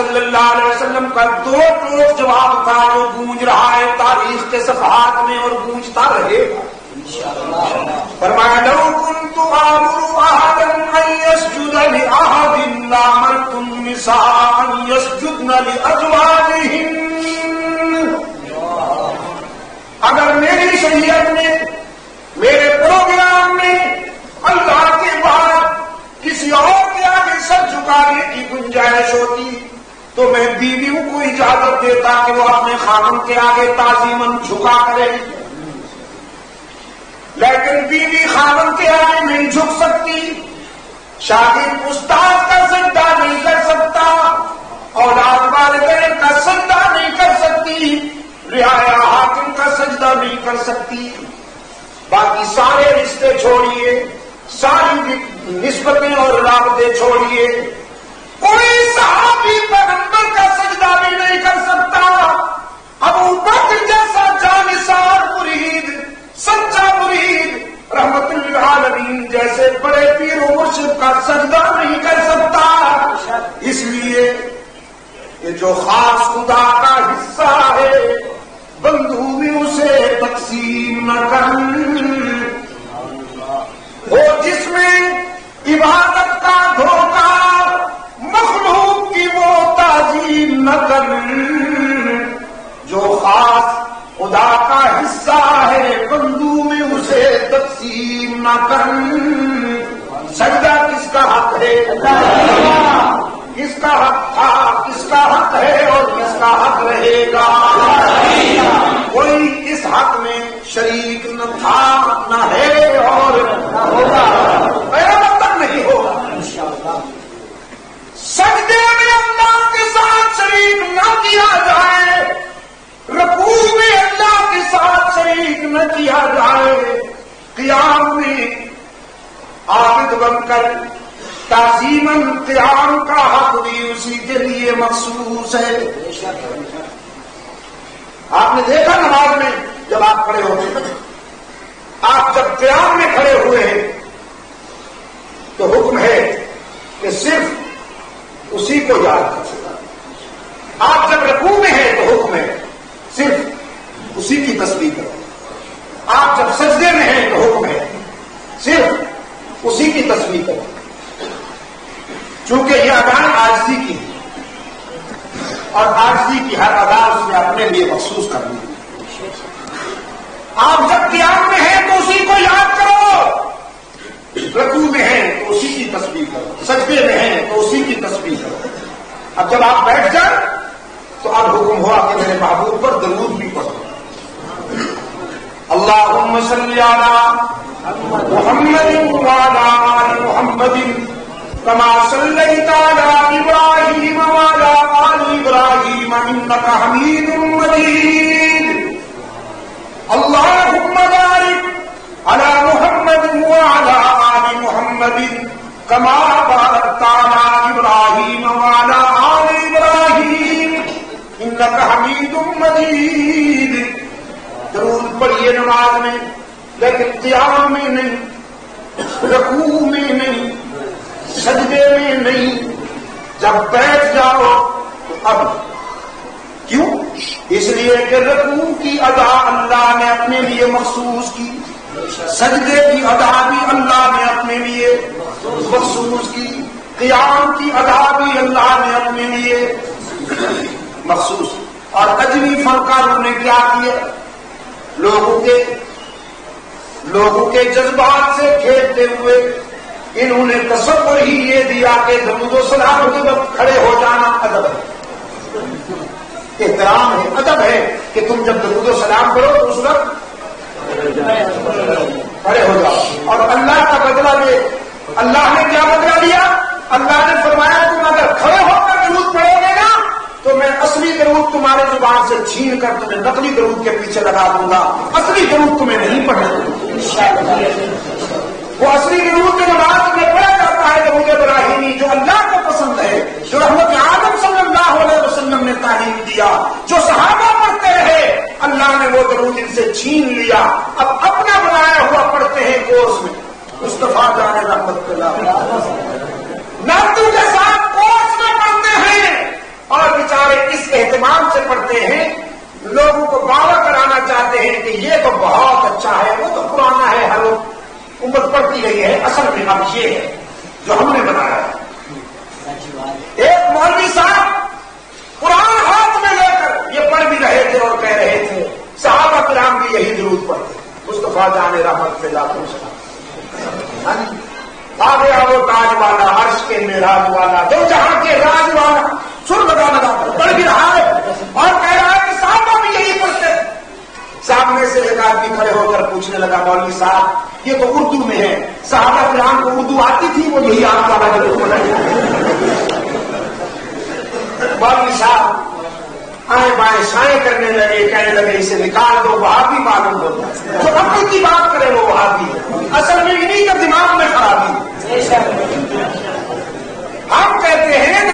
صلی اللہ علیہ وسلم کا دو ٹوک جواب تھا جو گونج رہا ہے تاریخ کے صفحات میں اور گونجتا رہے گا فرمایا لو كنت آمر أحدا أن يسجد لأحد لأمرت النساء أن يسجدن لأزواجهن. اگر میری شریعت میں میرے پروگرام میں اللہ کے بعد کسی اور کے آگے سر جھکانے کی گنجائش ہوتی تو میں بیویوں کو اجازت دیتا کہ وہ اپنے خاوند کے آگے تعظیماً جھکا کرے، لیکن بیوی خاوند کے آگے نہیں جھک سکتی، شاگرد استاد کا سجدہ نہیں کر سکتا، اولاد والدین کا سجدہ نہیں کر سکتی، رعایا حاکم کا سجدہ نہیں کر سکتی. باقی سارے رشتے چھوڑیے، ساری نسبتیں اور رابطے چھوڑیے، کوئی صحابی پیغمبر کا سجدہ بھی نہیں کر سکتا. ابو بکر جیسا جانثار مرید، سچا مرید، رحمت للعالمین جیسے بڑے پیر و مرشد کا سجدہ نہیں کر سکتا. اس لیے یہ جو خاص خدا کا حصہ ہے بندوں میں اسے تقسیم نہ کر، وہ جس میں عبادت کا دھوکہ مخلوق کی وہ تعظیم نہ کر، جو خاص خدا کا حصہ ہے بندوں میں اسے تقسیم نہ کر. سجدہ کس کا حق ہے؟ کس کا حق تھا، کس کا حق ہے اور کس کا حق رہے گا؟ کوئی اس حق میں شریک نہ تھا، نہ ہے اور نہ ہوگا، قیامت تک نہیں ہوگا. سجدے میں اللہ کے ساتھ شریک نہ کیا جائے، رکوع میں اللہ کے ساتھ شریک نہ کیا جائے، قیام میں عابد بن کر تعظیماً قیام کا حق بھی اسی کے لیے مخصوص ہے. آپ نے دیکھا نماز میں جب آپ کھڑے ہوتے ہیں، آپ جب قیام میں کھڑے ہوئے ہیں تو حکم ہے کہ صرف اسی کو یاد کر سکتا. آپ جب رکوع میں ہیں تو حکم ہے صرف اسی کی تسبیح کرو. آپ جب سجدے میں ہیں تو حکم ہے صرف اسی کی تسبیح کرو، چونکہ یہ اذان عاجزی کی ہے اور عاجزی کی ہر ادا اس نے اپنے لیے مخصوص کرنی ہے. آپ جب قیام میں ہیں تو اسی کو یاد کرو، رکوع میں ہیں تو اسی کی تسبیح کرو، سجدے میں ہیں تو اسی کی تسبیح کرو. اب جب آپ بیٹھ جائیں تو اب حکم ہوا کہ میرے محبوب پر درود بھی پڑھو. اللہم صلی علی محمد وعلی آل محمد کما صلیت علی ابراہیم وعلی آل ابراہیم انک حمید مجید. اللہم بارک علی محمد وعلی آل محمد کما بارکت علی ابراہیم وعلی آل ابراہیم انک حمید مجید. درود پڑھیے نماز میں، لیکن قیام میں نہیں، رکوع میں نہیں، سجدے میں نہیں. جب بیٹھ جاؤ تو اب کیوں؟ اس لیے کہ رکوع کی ادا اللہ نے اپنے لیے مخصوص کی، سجدے کی ادا بھی اللہ نے اپنے لیے مخصوص کی، قیام کی ادا بھی اللہ نے اپنے لیے مخصوص. اور اجمی فنکاروں نے کیا کیا؟ لوگوں کے جذبات سے کھیلتے ہوئے انہوں نے تصور ہی یہ دیا کہ درود و سلام کے وقت کھڑے ہو جانا ادب ہے، احترام ہے، ادب ہے کہ تم جب درود و سلام کرو تو اس وقت کھڑے ہو جاؤ. اور اللہ کا بدلہ لے. اللہ نے کیا بدلہ لیا؟ اللہ نے فرمایا تم اگر کھڑے ہو کر درود پڑھو گے نا تو میں اصلی درود تمہارے زبان سے چھین کر تمہیں نقلی درود کے پیچھے لگا دوں گا. اصلی درود تمہیں نہیں پڑھنا. وہ اصلی درود کے نماز میں پڑھا جاتا ہے درود ابراہیمی، جو اللہ کو پسند ہے، جو رحمت عالم صلی اللہ علیہ وسلم نے تعلیم دیا، جو صحابہ پڑھتے رہے. اللہ نے وہ درود ان سے چھین لیا، اب اپنا بنایا ہوا پڑھتے ہیں کورس میں. مصطفیٰ جان رحمت اللہ نعتوں کے ساتھ کورس میں پڑھتے ہیں پڑھتے ہیں لوگوں کو باور کرانا چاہتے ہیں کہ یہ تو بہت اچھا ہے، وہ تو پرانا ہے، ہر امت پڑھتی رہی ہے، اصل میں اب یہ ہے جو ہم نے بنایا ہے۔ ایک مولوی صاحب قرآن ہاتھ میں لے کر یہ پڑھ بھی رہے تھے اور کہہ رہے تھے صحابہ کرام بھی یہی درود پڑھتے، مصطفیٰ جان رحمت پہ لاکھوں سلام، آ گیا وہ تاج والا، عرش کے معراج والا، دو جہاں کے راج والا، سر لگا لگا کر پڑھ بھی رہا ہے اور کہہ رہا ہے کہ صحابہ بھی یہی پڑھتے۔ سامنے سے ایک آدمی کھڑے ہو کر پوچھنے لگا مولوی صاحب یہ تو اردو میں ہے، صحابہ کرام کو اردو آتی تھی، وہ یہی آپ کا مولوی صاحب آئیں بائیں سائیں کرنے لگے، کہنے لگے اسے نکال دو، وہابی معلوم ہوتا ہے، جو عقل کی بات کرے وہ وہابی ہے، اصل میں انہیں کا دماغ میں خرابی ہے۔ ہم کہتے ہیں